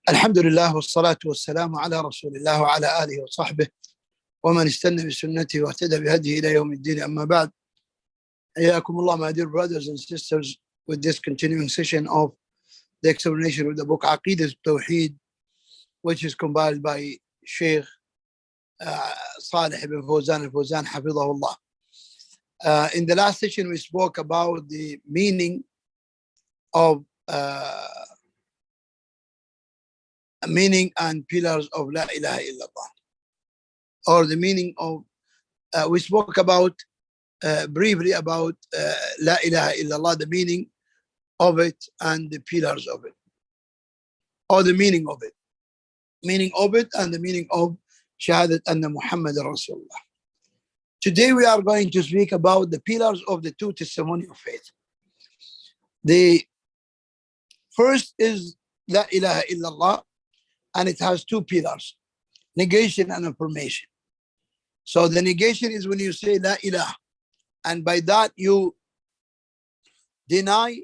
الحمد لله والصلاة والسلام على رسول الله وعلى آله وصحبه ومن استنى بسنته واهتدى بهديه إلى يوم الدين. أما بعد, حياكم Allah, my dear brothers and sisters, with this continuing session of the explanation of the book Aqidah Tawheed, which is compiled by Shaykh Salih ibn Fawzan al-Fawzan Hafidhahullah. In the last session we spoke about the meaning of meaning and pillars of La ilaha illallah, or the meaning of we spoke about briefly about La ilaha illallah, the meaning of it and the pillars of it, or the meaning of it and the meaning of Shahadat anna Muhammad Rasulullah. Today we are going to speak about the pillars of the two testimony of faith. The first is La ilaha illallah, and it has two pillars, negation and affirmation. So the negation is when you say La ilaha, and by that you deny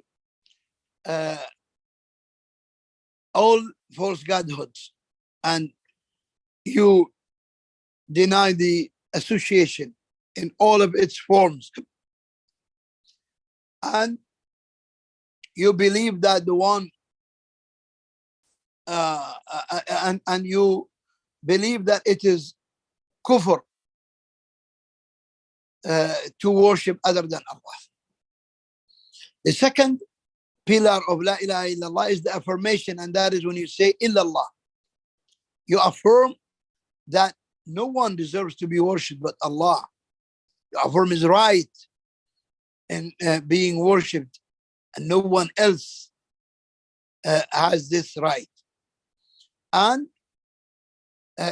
all false godhoods, and you deny the association in all of its forms, and you believe that the one and you believe that it is kufr to worship other than Allah. The second pillar of La ilaha illallah is the affirmation, and that is when you say illallah. You affirm that no one deserves to be worshipped but Allah. You affirm his right in being worshipped, and no one else has this right. And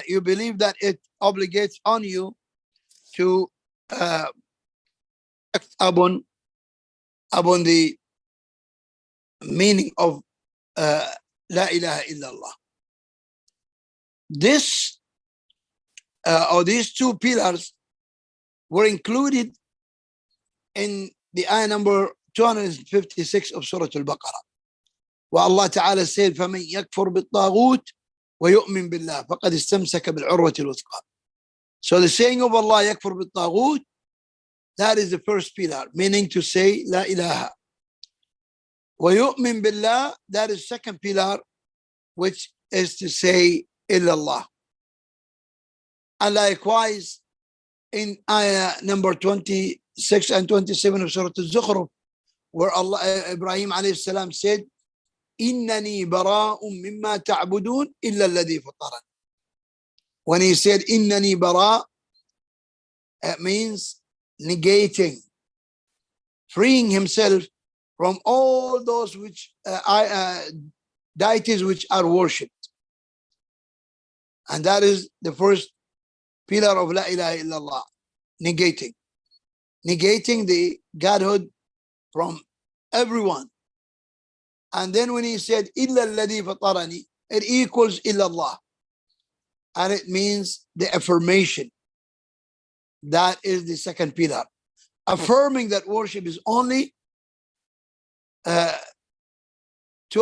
you believe that it obligates on you to act upon the meaning of La ilaha illallah. This or these two pillars were included in the ayah number 256 of Surah Al-Baqarah, where Allah Ta'ala said, فَمَنْ يَكْفُرْ بِالطَّاغُوتِ وَيُؤْمِنْ بِاللَّهِ فَقَدْ اسْتَمْسَكَ بِالْعُرْوَةِ الْوُثْقَى. So the saying of Allah, يَكْفُرْ بِالطَّاغُوتِ, that is the first pillar, meaning to say La ilaha. وَيُؤْمِنْ بِاللَّهِ, that is second pillar, which is to say illallah. And likewise, in ayah number 26 and 27 of Surah Al-Zukhruf, where Allah, Ibrahim alayhi salam said, إِنَّنِي بَرَاءٌ مِمَّا تَعْبُدُونَ إِلَّا الَّذِي فَطَرَنِ. When he said إِنَّنِي بَرَاءٌ, it means negating, freeing himself from all those which deities which are worshipped. And that is the first pillar of La ilaha illallah, negating the godhood from everyone. And then when he said إِلَّا الَّذِي فَطَرَنِي, it equals illallah, and it means the affirmation. That is the second pillar, affirming that worship is only to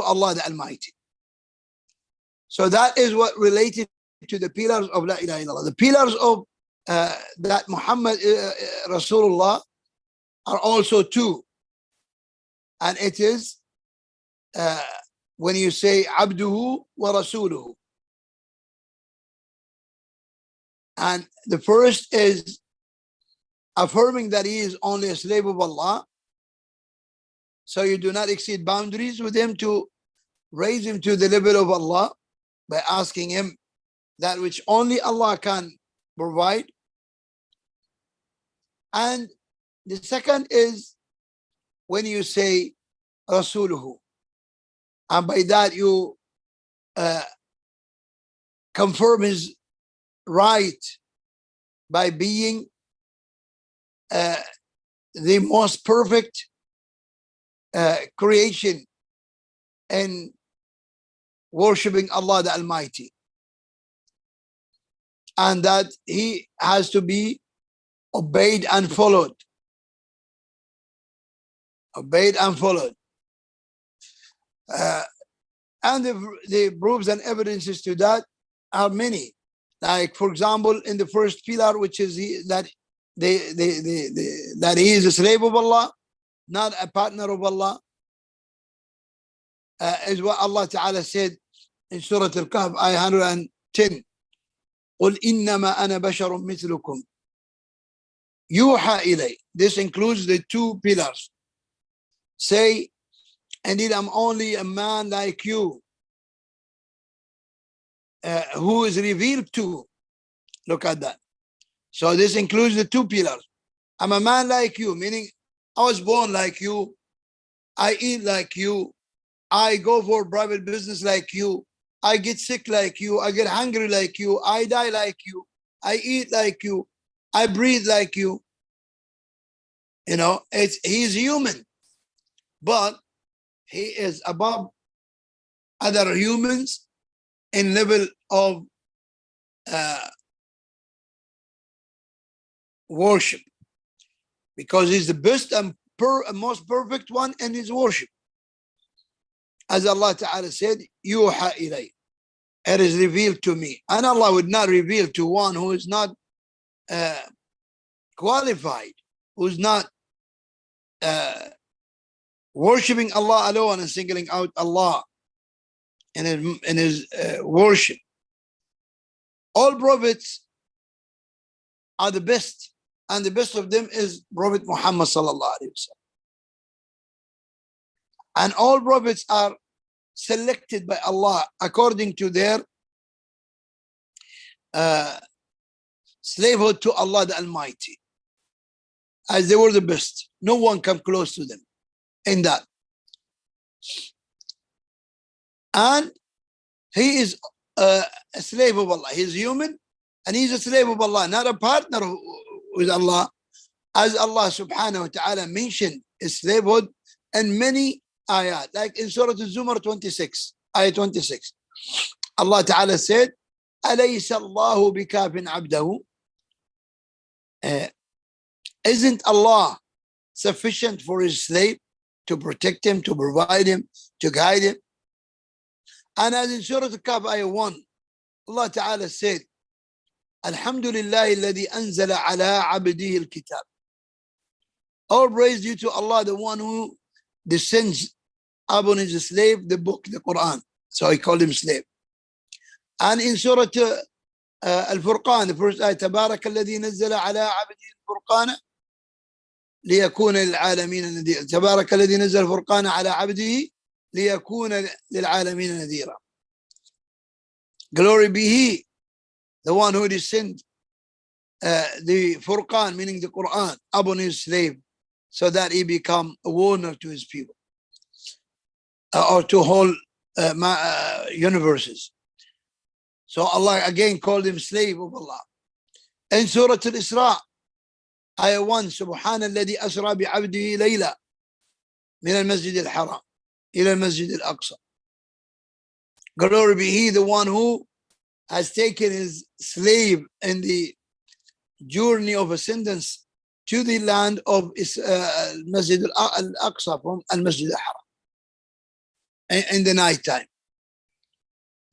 Allah the Almighty. So that is what related to the pillars of La ilaha illallah. The pillars of that Muhammad Rasulullah are also two, and it is when you say Abduhu wa Rasuluhu. And the first is affirming that he is only a slave of Allah, so you do not exceed boundaries with him to raise him to the level of Allah by asking him that which only Allah can provide. And the second is when you say Rasuluhu, and by that you confirm his right by being the most perfect creation in worshipping Allah the Almighty, and that he has to be obeyed and followed. And the proofs and evidences to that are many. Like, for example, in the first pillar, which is that he is a slave of Allah, not a partner of Allah, is what Allah Ta'ala said in Surah Al-Kahf, ayah 110. قُلْ إِنَّمَا أَنَا بَشَرٌ مِثْلُكُمْ يُوحَى إِلَيْهِ. This includes the two pillars. Say, indeed, I'm only a man like you, who is revealed to. Look at that. So this includes the two pillars. I'm a man like you, meaning I was born like you, I eat like you, I go for private business like you, I get sick like you, I get hungry like you, I die like you, I eat like you, I breathe like you. You know, he's human, but he is above other humans in level of worship, because he's the best and most perfect one in his worship. As Allah Ta'ala said, yuha ilay, it is revealed to me. And Allah would not reveal to one who is not qualified, who's not worshipping Allah alone and singling out Allah in his worship. All prophets are the best, and the best of them is Prophet Muhammad sallallahu alaihi wasallam. And all prophets are selected by Allah according to their slavehood to Allah the Almighty, as they were the best. No one come close to them in that. And he is a slave of Allah. He's human and he's a slave of Allah, not a partner with Allah, as Allah subhanahu wa ta'ala mentioned his slavehood in many ayat, like in Surah Al-Zumar 26, ayah 26. Allah ta'ala said, أَلَيْسَ اللَّهُ بِكَافٍ عَبْدَهُ. Isn't Allah sufficient for his slave to protect him, to provide him, to guide him? And as in Surah Al-Kahf, ayah 1, Allah Ta'ala said, Alhamdulillah alladhi anzala ala abdihi al-kitab. All praise due to Allah, the one who descends upon his slave the book, the Quran. So he called him slave. And in Surah Al-Furqan, the first ayah, تبارك الذي نزل على عبده الفرقان ليكون للعالمين نذيرا. تبارك الذي نزل الفرقان على عبده ليكون للعالمين نذيرا. Glory be he, the one who descended the Furqan, meaning the Quran, upon his slave, so that he become a warner to his people, or to whole universes. So Allah again called him slave of Allah. In Surah Al-Isra, ayah 1, سبحان الذي أسرى بعبده ليلا من المسجد الحرام إلى المسجد الأقصى. Glory be he, the one who has taken his slave in the journey of ascendance to the land of Masjid al-Aqsa, from al-Masjid al-Haram, in the night time.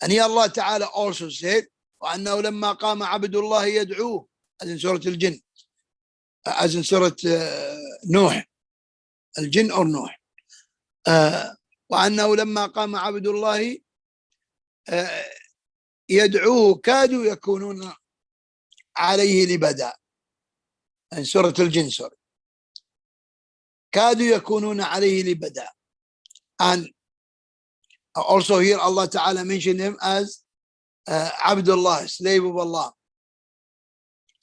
And here Allah Ta'ala also said, وَأَنَّهُ لَمَّا قَامَ عَبْدُ اللَّهِ يَدْعُوهُ, as in Surah Al-Jinn, as in Surah Nuh, Al-Jinn or Nuh. وأنه لما قام عبد الله يدعوه كادوا يكونون عليه لبدا. in Surah Al-Jinn, sorry. كادوا يكونون عليه لبدا. And also here Allah Ta'ala mentioned him as Abdullah, slave of Allah.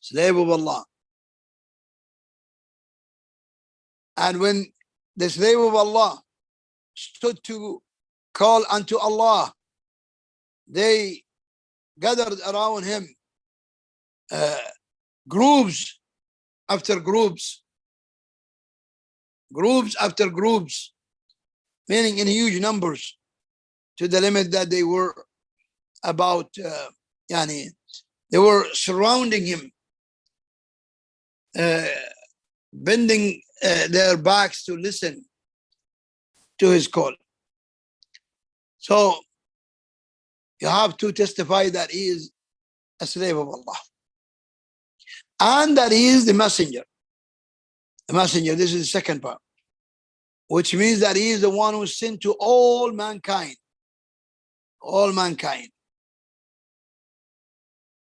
Slave of Allah. And when the slave of Allah stood to call unto Allah, they gathered around him, groups after groups, groups after groups, meaning in huge numbers, to the limit that they were about, they were surrounding him, bending their backs to listen to his call. So You have to testify that he is a slave of Allah. And that he is the messenger. The messenger, this is the second part. Which means that he is the one who sent to all mankind. All mankind.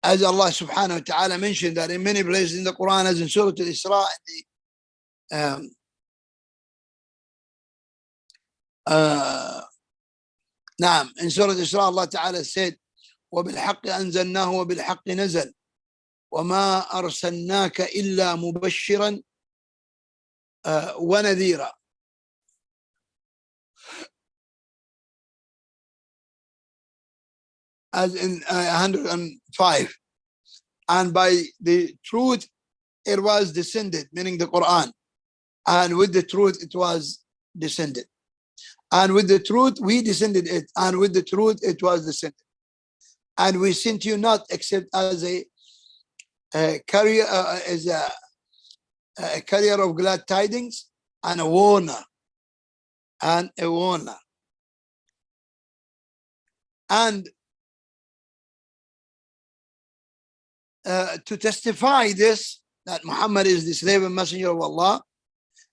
As Allah subhanahu wa ta'ala mentioned that in many places in the Quran, as in Surah Al-Isra, نعم, in Surah Al-Isra, Allah ta'ala said, وَبِالْحَقِّ أَنزَلْنَاهُ وَبِالْحَقِّ نَزَلْ وَمَا أَرْسَلْنَاكَ إِلَّا مُبَشِّرًا وَنَذِيرًا. As in 105. And by the truth it was descended, meaning the Quran. And with the truth it was descended. And with the truth we descended it. And with the truth it was descended. And we sent you not except as a carrier, a carrier of glad tidings and a warner. And a warner. And to testify this, that Muhammad is the slave and messenger of Allah,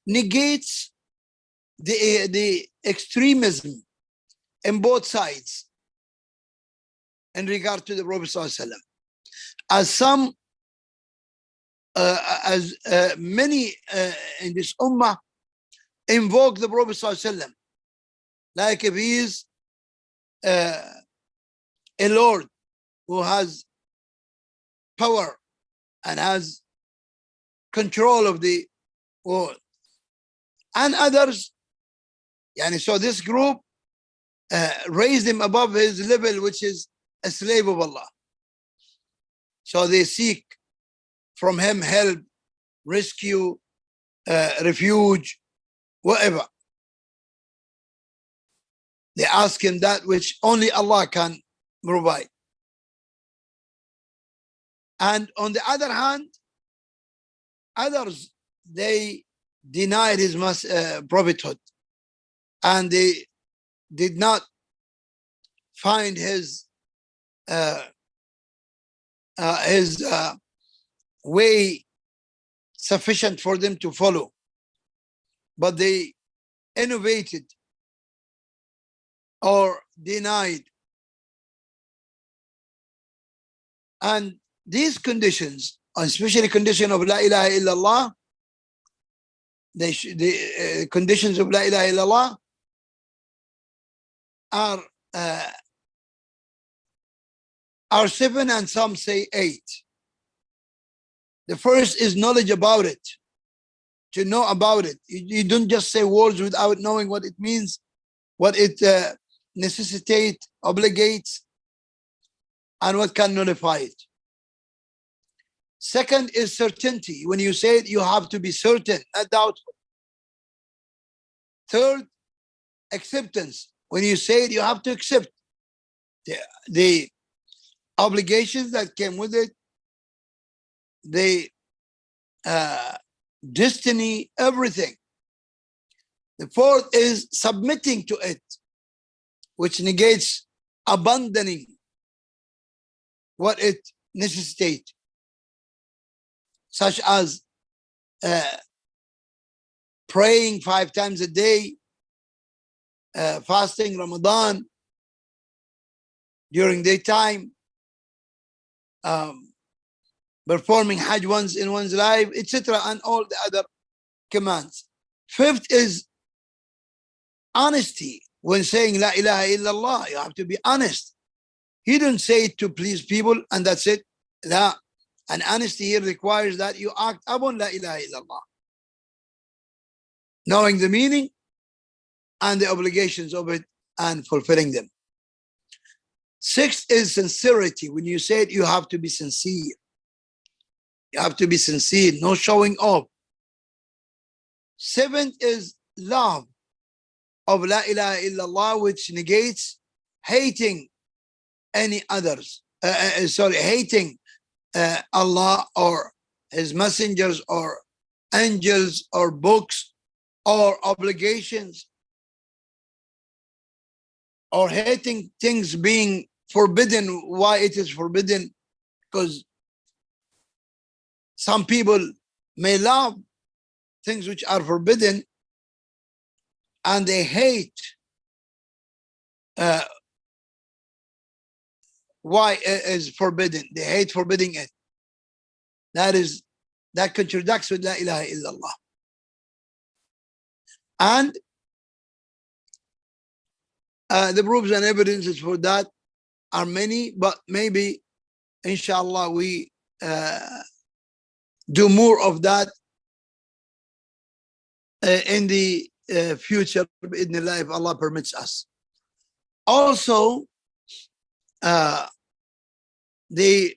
negates the extremism in both sides in regard to the Prophet ﷺ. As some, many in this ummah invoke the Prophet ﷺ, like if he is a Lord who has power and has control of the world. And others, so this group raised him above his level, which is a slave of Allah. So they seek from him help, rescue, refuge, whatever. They ask him that which only Allah can provide. And on the other hand, others, they denied his prophethood, and they did not find his way sufficient for them to follow, but they innovated or denied. And these conditions, especially condition of La ilaha illallah, the conditions of La ilaha illallah are 7, and some say 8. The first is knowledge about it, to know about it. You don't just say words without knowing what it means, what it necessitates, obligates, and what can nullify it. Second is certainty. When you say it, you have to be certain, not doubtful. Third, acceptance. When you say it, you have to accept the obligations that came with it, the destiny, everything. The fourth is submitting to it, which negates abandoning what it necessitates, such as praying 5 times a day, fasting Ramadan during daytime, performing Hajj once in one's life, etc., and all the other commands. Fifth is honesty. When saying La ilaha illallah, you have to be honest. He didn't say it to please people and that's it. La. And honesty here requires that you act upon La ilaha illallah, knowing the meaning and the obligations of it and fulfilling them. Sixth is sincerity. When you say it, you have to be sincere. You have to be sincere, no showing off. Seventh is love of La ilaha illallah, which negates hating any others. Hating Allah or his messengers or angels or books or obligations, or hating things being forbidden. Why it is forbidden? Because some people may love things which are forbidden, and they hate why it is forbidden. They hate forbidding it. That contradicts with la ilaha illallah. And the proofs and evidences for that are many, but maybe inshallah we do more of that in the future, if Allah permits us. Also, the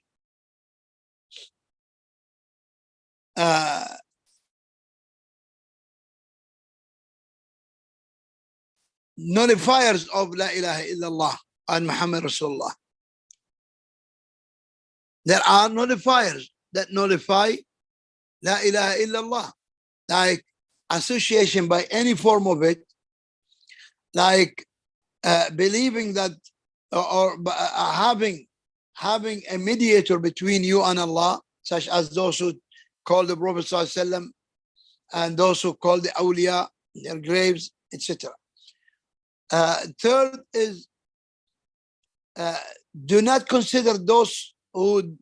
nullifiers of la ilaha illallah and Muhammad Rasulullah. There are nullifiers that nullify la ilaha illallah, like association by any form of it, like believing that, or having a mediator between you and Allah, such as those who call the Prophet ﷺ and those who call the awliya, their graves, etc. Third is, do not consider those who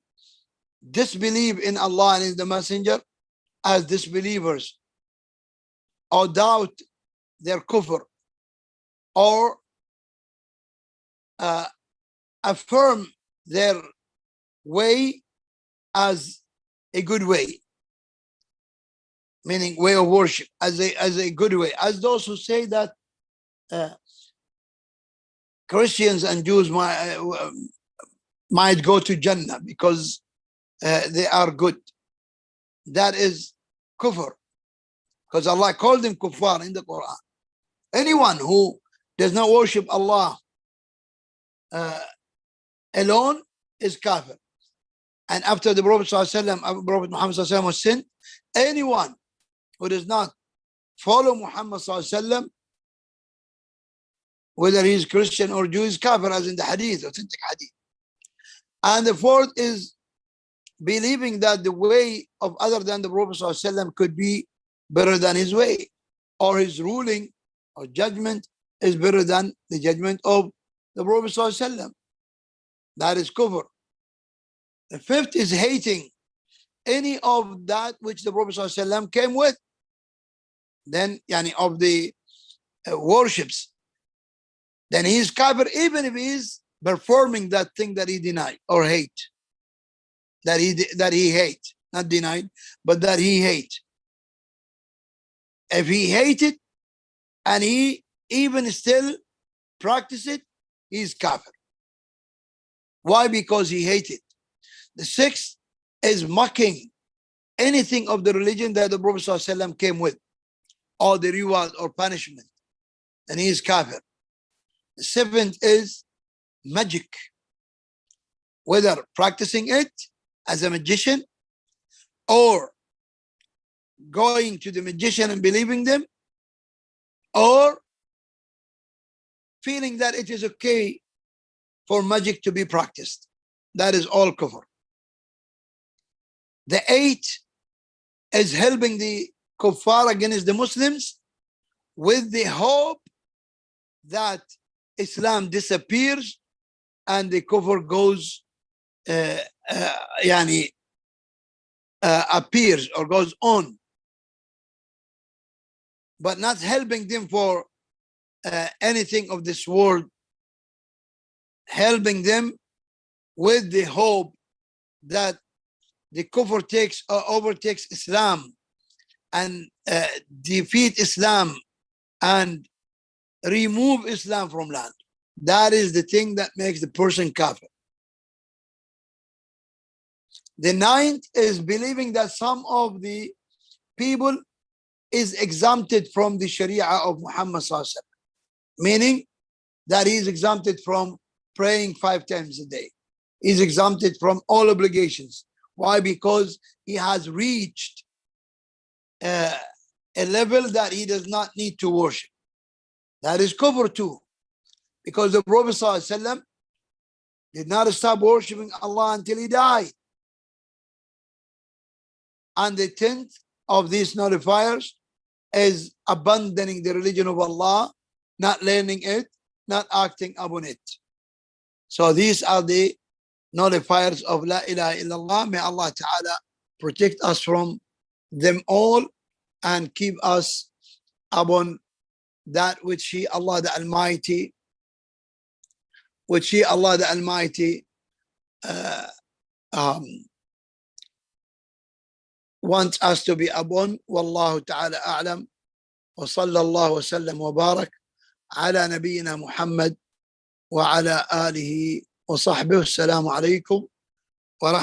disbelieve in Allah and in the Messenger as disbelievers, or doubt their kufr, or affirm their way as a good way, meaning way of worship as a good way, as those who say that Christians and Jews might go to Jannah because they are good. That is kufr, because Allah called them kuffar in the Quran. Anyone who does not worship Allah alone is kafir. And after the Prophet ﷺ, Prophet Muhammad ﷺ was sent, anyone who does not follow Muhammad ﷺ, whether he is Christian or Jew, is kafir, as in the hadith, authentic hadith. And the fourth is believing that the way of other than the Prophet ﷺ could be better than his way, or his ruling or judgment is better than the judgment of the Prophet ﷺ. That is kufr. The fifth is hating any of that which the Prophet ﷺ came with, then of the worships. Then he is kafir, even if he is performing that thing that he denied or hate, that he hate, not denied, but that he hate. If he hated and he even still practice it, he is kafir. Why? Because he hated. The sixth is mocking anything of the religion that the Prophet ﷺ came with, or the reward or punishment, and he is kafir. The seventh is magic, whether practicing it as a magician, or going to the magician and believing them, or feeling that it is okay for magic to be practiced. That is all kufr. The eighth is helping the kuffar against the Muslims with the hope that Islam disappears and the kufr goes, appears or goes on, but not helping them for anything of this world, helping them with the hope that the kufr overtakes Islam and defeat Islam and remove Islam from land. That is the thing that makes the person kafir. The ninth is believing that some of the people is exempted from the Sharia of Muhammad ﷺ, meaning that he is exempted from praying 5 times a day. He's exempted from all obligations. Why? Because he has reached a level that he does not need to worship. That is kufr too, because the Prophet ﷺ did not stop worshiping Allah until he died. And the 10th of these nullifiers is abandoning the religion of Allah, not learning it, not acting upon it. So these are the nullifiers of La ilaha illallah. May Allah Ta'ala protect us from them all and keep us upon that which He, Allah the Almighty, wants us to be upon. Wallahu Ta'ala a'lam. Wa sallallahu wa sallam wa barak ala nabiyyina Muhammad wa ala alihi wa sahbihi. Assalamu alaikum wa rahmatullahi.